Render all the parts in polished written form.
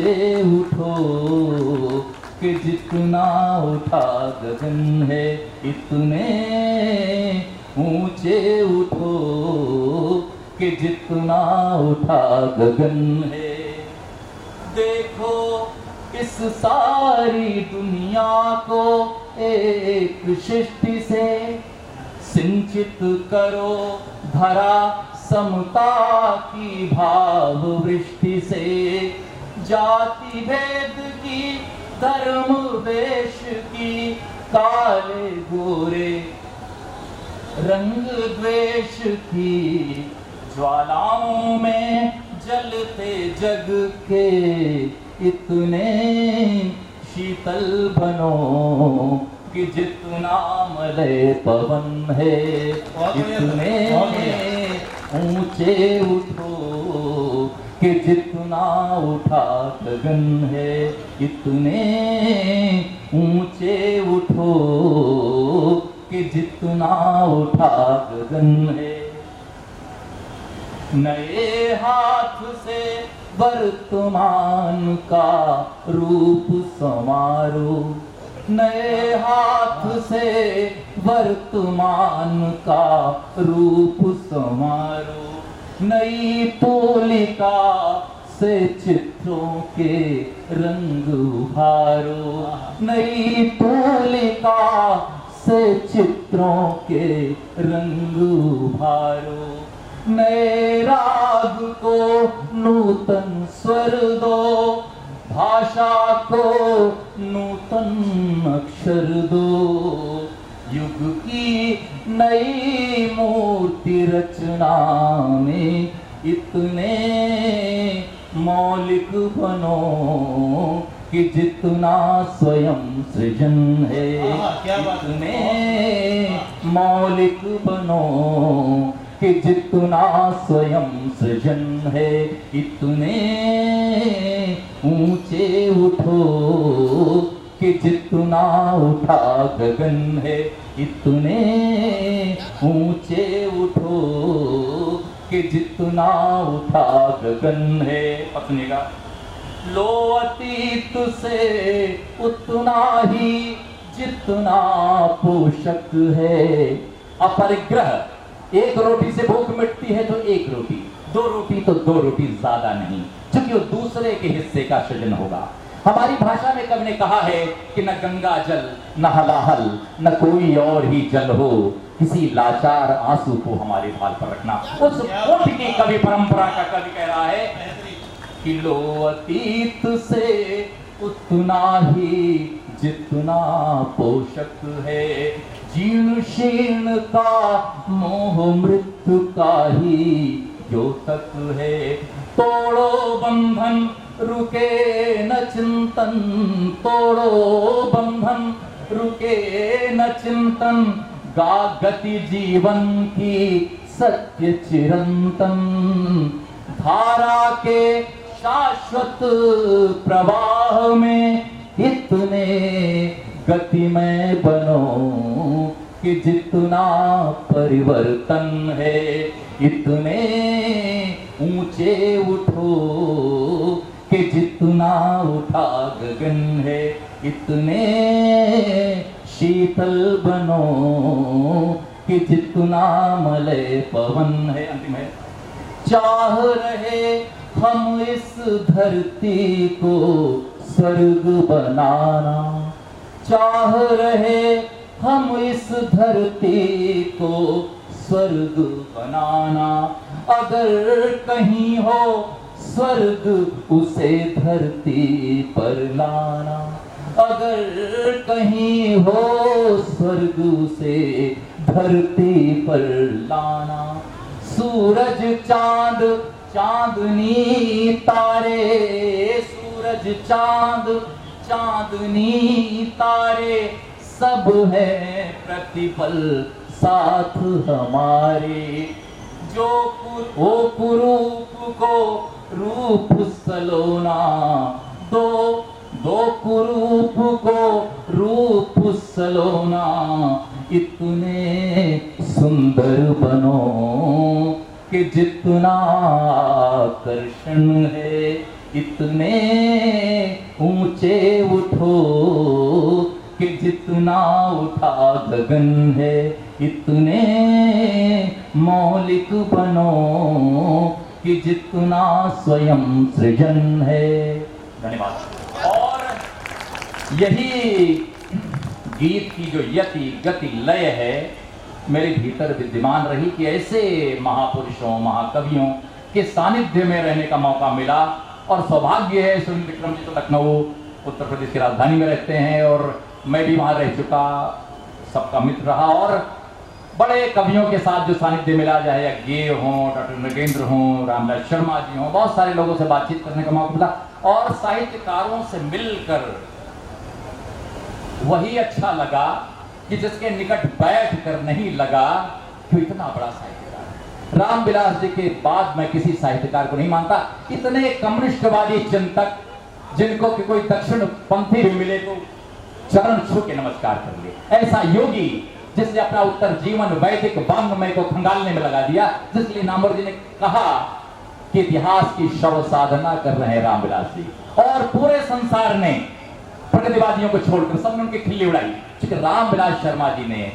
ऊंचे उठो कि जितना उठा गगन है, इतने ऊंचे उठो कि जितना उठा गगन है। देखो इस सारी दुनिया को एक सृष्टि से सिंचित करो, धरा समता की भाव वृष्टि से। जाति भेद की, धर्म देश की, काले गोरे रंग द्वेष की ज्वालाओं में जलते जग के इतने शीतल बनो कि जितना मलय पवन है, इतने ऊंचे उठो कि जितना उठा गगन है, इतने ऊंचे उठो कि जितना उठा गगन है। नए हाथ से वर्तमान का रूप संवारो, नए हाथ से वर्तमान का रूप संवारो। नई तूलिका से चित्रों के रंग उभारो, नई तूलिका से चित्रों के रंग उभारो। नए राग को नूतन स्वर दो, भाषा को नूतन अक्षर दो। युग की नई मूर्ति रचना में इतने मौलिक बनो कि जितना स्वयं सृजन है, इतने मौलिक बनो कि जितना स्वयं सृजन है। इतने ऊंचे उठो कि जितना उठा गगन है, इतने ऊंचे उठो कि जितना उठा गगन है। पत्नी का लो अतीत से उतना ही जितना पोषक है। अपरिग्रह, एक रोटी से भूख मिटती है तो एक रोटी, दो रोटी तो दो रोटी, ज्यादा नहीं, क्योंकि वो दूसरे के हिस्से का सृजन होगा। हमारी भाषा में कवि ने कहा है कि न गंगा जल, न हलाहल, न कोई और ही जल हो, किसी लाचार आंसू को हमारे भाल पर रखना। उस कोट की कवि परंपरा का कवि कह रहा है कि लो अतीत से उतना ही जितना पोषक है। जीर्ण शीर्ण का मोह मृत्यु का ही द्योतक है। तोड़ो बंधन रुके न चिंतन, तोड़ो बंधन रुके न चिंतन, गा गति जीवन की सत्य चिरंतन। धारा के शाश्वत प्रवाह में इतने गतिमय बनो कि जितना परिवर्तन है, इतने ऊंचे उठो कि जितना उठा गगन है। इतने शीतल बनो कि जितना मलय पवन है। अंतिम है, चाह रहे हम इस धरती को स्वर्ग बनाना, चाह रहे हम इस धरती को स्वर्ग बनाना। अगर कहीं हो स्वर्ग उसे धरती पर लाना, अगर कहीं हो स्वर्ग उसे धरती पर लाना। सूरज चांद चांदनी तारे, सूरज चांद चांदनी तारे, सब है प्रतिपल साथ हमारे। जो कुरूप को रूप सलोना, दो कुरूप को रूप सलोना। इतने सुंदर बनो कि जितना आकर्षण है, इतने ऊंचे उठो कि जितना उठा गगन है, इतने मौलिक बनो कि जितना स्वयं सृजन है। धन्यवाद। और यही गीत की जो यति गति लय है मेरे भीतर विद्यमान रही कि ऐसे महापुरुषों महाकवियों के सानिध्य में रहने का मौका मिला। और सौभाग्य है, सुनील विक्रम जी तो लखनऊ उत्तर प्रदेश की राजधानी में रहते हैं और मैं भी वहाँ रह चुका, सबका मित्र रहा। और बड़े कवियों के साथ जो सानिध्य मिला, चाहे अज्ञेय हों, डॉक्टर नगेंद्र हों, रामलाल शर्मा जी हों, बहुत सारे लोगों से बातचीत करने का मौका मिला। और साहित्यकारों से मिलकर वही अच्छा लगा कि जिसके निकट बैठ कर नहीं लगा कि इतना बड़ा साहित्यकार। रामविलास जी के बाद मैं किसी साहित्यकार को नहीं मानता। इतने कम्युनिस्टवादी चिंतक जिनको कि कोई दक्षिण पंथी भी मिले तो चरण छू के नमस्कार कर ले, ऐसा योगी जिसने अपना उत्तर जीवन वैदिक वांग्मय को खंगालने में लगा दिया, जिसलिए नामवर ने कहा कि इतिहास की शव साधना कर रहे हैं रामविलास जी। और पूरे संसार ने प्रगतिवादियों को छोड़कर सबने उनकी खिल्ली उड़ाई, क्योंकि रामविलास शर्मा जी ने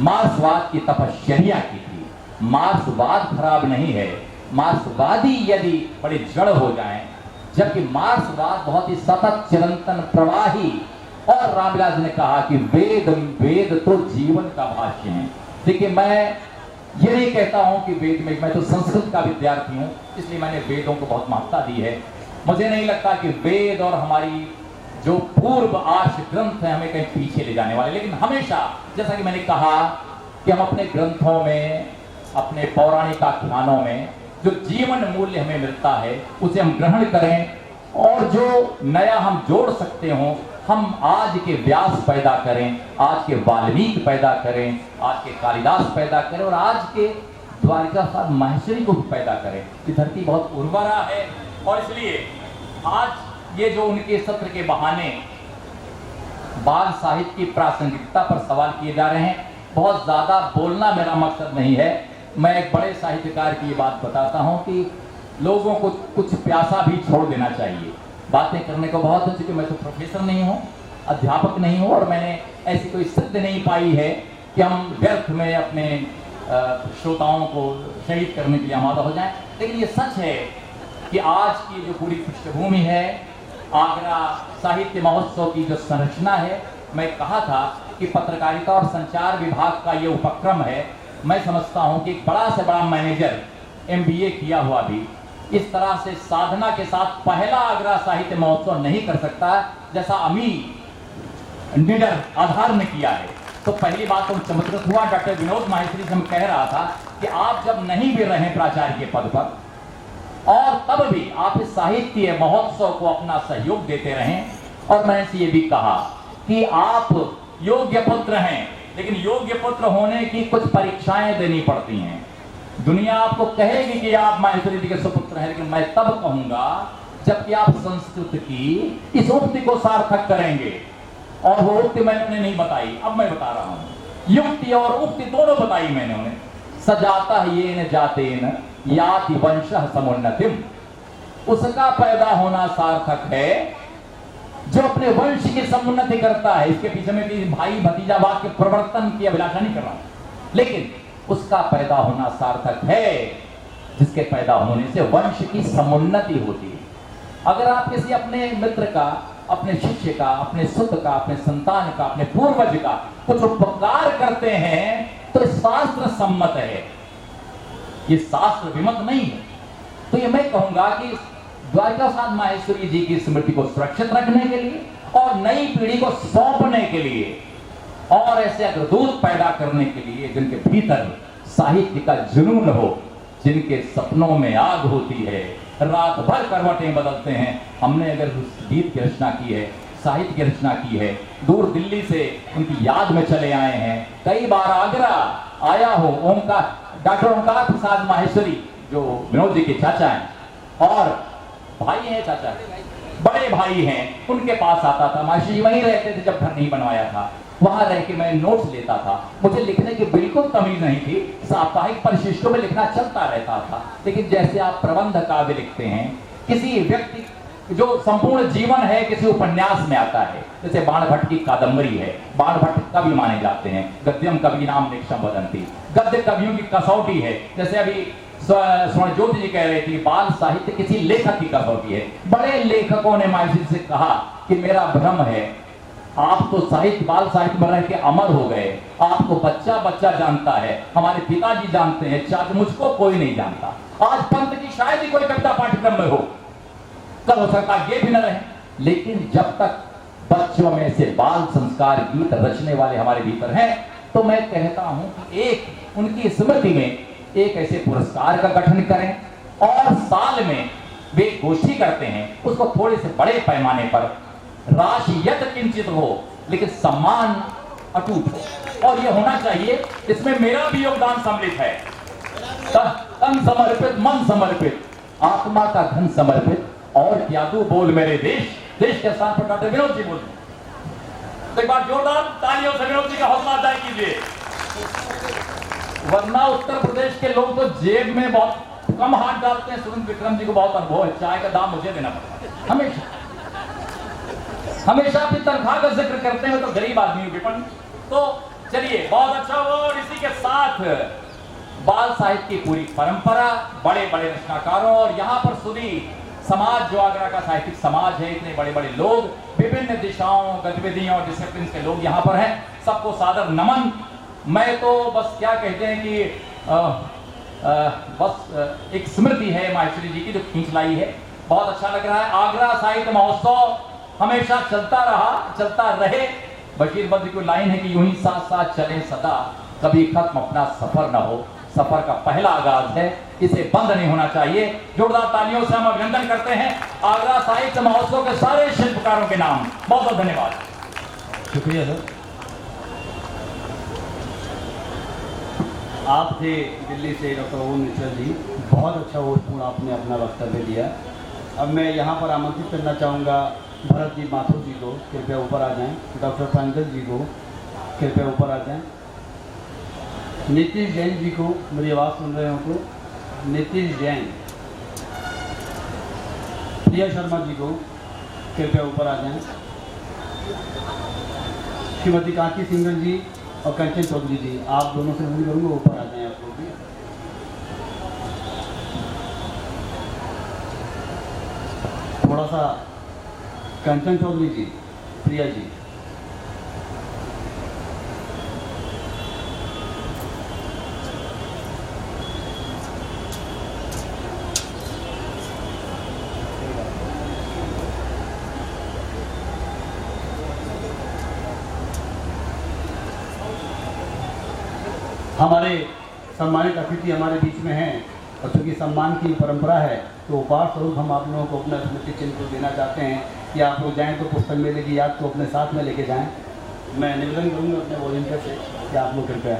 मार्क्सवाद की तपश्चर्या की थी। मार्क्सवाद खराब नहीं है, मार्क्सवादी यदि बड़े जड़ हो जाएं, जबकि मार्क्सवाद बहुत ही सतत चिरंतन प्रवाही। और रामविलास ने कहा कि वेद तो जीवन का भाष्य है। देखिए, मैं ये नहीं कहता हूं कि वेद में, मैं तो संस्कृत का विद्यार्थी हूं, इसलिए मैंने वेदों को बहुत महत्ता दी है। मुझे नहीं लगता कि वेद और हमारी जो पूर्व आर्ष ग्रंथ है हमें कहीं पीछे ले जाने वाले। लेकिन हमेशा, जैसा कि मैंने कहा कि हम अपने ग्रंथों में, अपने पौराणिक आख्यानों में जो जीवन मूल्य हमें मिलता है उसे हम ग्रहण करें, और जो नया हम जोड़ सकते हो हम आज के व्यास पैदा करें, आज के वाल्मीकि पैदा करें, आज के कालिदास पैदा करें, और आज के द्वारिकाधीश माहेश्वरी को भी पैदा करें। ये धरती बहुत उर्वरा है, और इसलिए आज ये जो उनके सत्र के बहाने बाल साहित्य की प्रासंगिकता पर सवाल किए जा रहे हैं, बहुत ज्यादा बोलना मेरा मकसद नहीं है। मैं एक बड़े साहित्यकार की ये बात बताता हूं कि लोगों को कुछ प्यासा भी छोड़ देना चाहिए। बातें करने को बहुत है, चूंकि मैं तो प्रोफेसर नहीं हूँ, अध्यापक नहीं हूँ, और मैंने ऐसी कोई सिद्ध नहीं पाई है कि हम व्यर्थ में अपने श्रोताओं को शहीद करने के लिए आमादा हो जाएं। लेकिन ये सच है कि आज की जो पूरी पृष्ठभूमि है, आगरा साहित्य महोत्सव की जो संरचना है, मैं कहा था कि पत्रकारिता और संचार विभाग का ये उपक्रम है। मैं समझता हूँ कि एक बड़ा से बड़ा मैनेजर MBA किया हुआ भी इस तरह से साधना के साथ पहला आगरा साहित्य महोत्सव नहीं कर सकता जैसा अमी निडर आधार ने किया है। तो पहली बात तो चमत्कृत हुआ। डॉक्टर विनोद माहेश्वरी से मैं कह रहा था कि आप जब नहीं भी रहे प्राचार्य के पद पर, और तब भी आप इस साहित्य महोत्सव को अपना सहयोग देते रहें। और मैंने ये भी कहा कि आप योग्य पुत्र हैं, लेकिन योग्य पुत्र होने की कुछ परीक्षाएं देनी पड़ती हैं। दुनिया आपको कहेगी कि आप माहेश्वरी जी के सुपुत्र हैं, लेकिन मैं तब कहूंगा जबकि आप संस्कृत की इस उक्ति को सार्थक करेंगे। और वो उक्ति मैंने नहीं बताई, अब मैं बता रहा हूं। युक्ति और उक्ति दोनों बताई मैंने उन्हें। सजाता ये न जाते न याति वंशः समुन्नतिम, उसका पैदा होना सार्थक है जो अपने वंश की समुन्नति करता है। इसके पीछे में भी भाई भतीजावाद के प्रवर्तन की अभिलाषा नहीं कर रहा, लेकिन उसका पैदा होना सार्थक है जिसके पैदा होने से वंश की समुन्नति होती है। अगर आप किसी अपने मित्र का, अपने शिष्य का, अपने सुत का, अपने संतान का, अपने पूर्वज का कुछ उपकार करते हैं तो शास्त्र सम्मत है, ये शास्त्र विमत नहीं है। तो ये मैं कहूंगा कि द्वारिकाधीश माहेश्वरी जी की स्मृति को सुरक्षित रखने के लिए और नई पीढ़ी को सौंपने के लिए और ऐसे अग्रदूत पैदा करने के लिए जिनके भीतर साहित्य का जुनून हो, जिनके सपनों में आग होती है, रात भर करवटें बदलते हैं। हमने अगर उस गीत की रचना की है, साहित्य की रचना की है, दूर दिल्ली से उनकी याद में चले आए हैं। कई बार आगरा आया हो, डॉक्टर ओंकार प्रसाद माहेश्वरी जो विनोद जी के चाचा हैं और भाई हैं, चाचा बड़े भाई हैं, उनके पास आता था। माहेश्वरी जी वहीं रहते थे जब घर नहीं बनवाया था, वहां रह के मैं नोट्स लेता था। मुझे लिखने की बिल्कुल तमीज नहीं थी, साप्ताहिक परिशिष्टों में लिखना चलता रहता था। लेकिन जैसे आप प्रबंध काव्य लिखते हैं, किसी व्यक्ति जो संपूर्ण जीवन है किसी उपन्यास में आता है। जैसे बाणभट्ट की कादम्बरी है, बाणभट्ट कवि माने जाते हैं, गद्यम कवि नाम निक्षम वदंती, गद्य कवियों की कसौटी है। जैसे अभी स्वर्ण ज्योति जी कह रही थी, बाल साहित्य किसी लेखक की कसौटी है। बड़े लेखकों ने माइसी से कहा कि मेरा भ्रम है, आप तो साहित्य बाल साहित्य में रह के अमर हो गए, आपको बच्चा बच्चा जानता है, हमारे पिताजी जानते हैं, चाचा मुझको कोई नहीं जानता। आज पंत की शायद ही कोई कविता पाठ्यक्रम में हो, कल हो सकता ये भी न रहे। लेकिन जब तक बच्चों में से बाल संस्कार गीत रचने वाले हमारे भीतर हैं, तो मैं कहता हूं कि एक उनकी स्मृति में एक ऐसे पुरस्कार का गठन करें और साल में वे गोष्ठी करते हैं, उसको थोड़े से बड़े पैमाने पर राशियत किंचित हो लेकिन सम्मान अटूट हो। और यह होना चाहिए, इसमें मेरा भी योगदान सम्मिलित है। तन समर्पित, मन समर्पित, आत्मा का धन समर्पित, और क्या तू बोल मेरे देश। देश के स्थान पर डॉक्टर विनोद जी बोल। तो एक बार जोरदार तालियों से विनोद जी का हौसला अफजाई कीजिए। वरना उत्तर प्रदेश के लोग तो जेब में बहुत कम हाथ डालते हैं। सुरेंद्र विक्रम जी को बहुत अनुभव है, चाय का दाम मुझे देना पड़ता है हमेशा। हमेशा अपनी तनख्वाह का जिक्र करते हैं, तो गरीब आदमी विपन्न। तो चलिए, बहुत अच्छा हुआ। और इसी के साथ बाल साहित्य की पूरी परंपरा, बड़े बड़े रचनाकारों, और यहाँ पर सुनी समाज जो आगरा का साहित्यिक समाज है, इतने बड़े बड़े लोग, विभिन्न दिशाओं गतिविधियों और डिसिप्लिन के लोग यहाँ पर हैं, सबको सादर नमन। मैं तो बस क्या कहते हैं कि बस एक स्मृति है माहेश्वरी जी की जो खींच लाई है। बहुत अच्छा लग रहा है। आगरा साहित्य महोत्सव हमेशा चलता रहा, चलता रहे। बशीर बद्र की लाइन है कि यूं ही साथ साथ चले सदा, कभी खत्म अपना सफर न हो। सफर का पहला आगाज है, इसे बंद नहीं होना चाहिए। जोरदार तालियों से हम अभिनंदन करते हैं आगरा साहित्य महोत्सव के सारे शिल्पकारों के नाम। बहुत बहुत धन्यवाद। शुक्रिया सर। आप थे दिल्ली से डॉक्टर ओम मिश्रा जी, बहुत अच्छा वोटपूर्ण आपने अपना वक्तव्य दिया। अब मैं यहाँ पर आमंत्रित करना चाहूँगा भरत जी माथुर जी को, कृपया ऊपर आ जाएं। डॉक्टर पंकज जी को कृपया ऊपर आ जाएं। नीतीश जैन जी को, मेरी आवाज़ सुन रहे हो तो नीतीश जैन। प्रिया शर्मा जी को कृपया ऊपर आ जाएं। श्रीमती कांची सिंगल जी और कंचन चौधरी जी, आप दोनों से विनती करूँगा ऊपर आ जाएं आप लोग भी। थोड़ा सा कंचन चौधरी जी, प्रिया जी। हमारे सम्मानित अतिथि हमारे बीच में हैं, और चूँकि सम्मान की परंपरा है तो उपहार स्वरूप हम आप लोगों को अपना स्मृति चिन्ह को देना चाहते हैं कि आप लोग जाएँ तो पुस्तक मेले की याद को अपने साथ में लेके जाएं। मैं निवेदन करूँगा अपने वॉलंटियर से कि आप लोग कृपया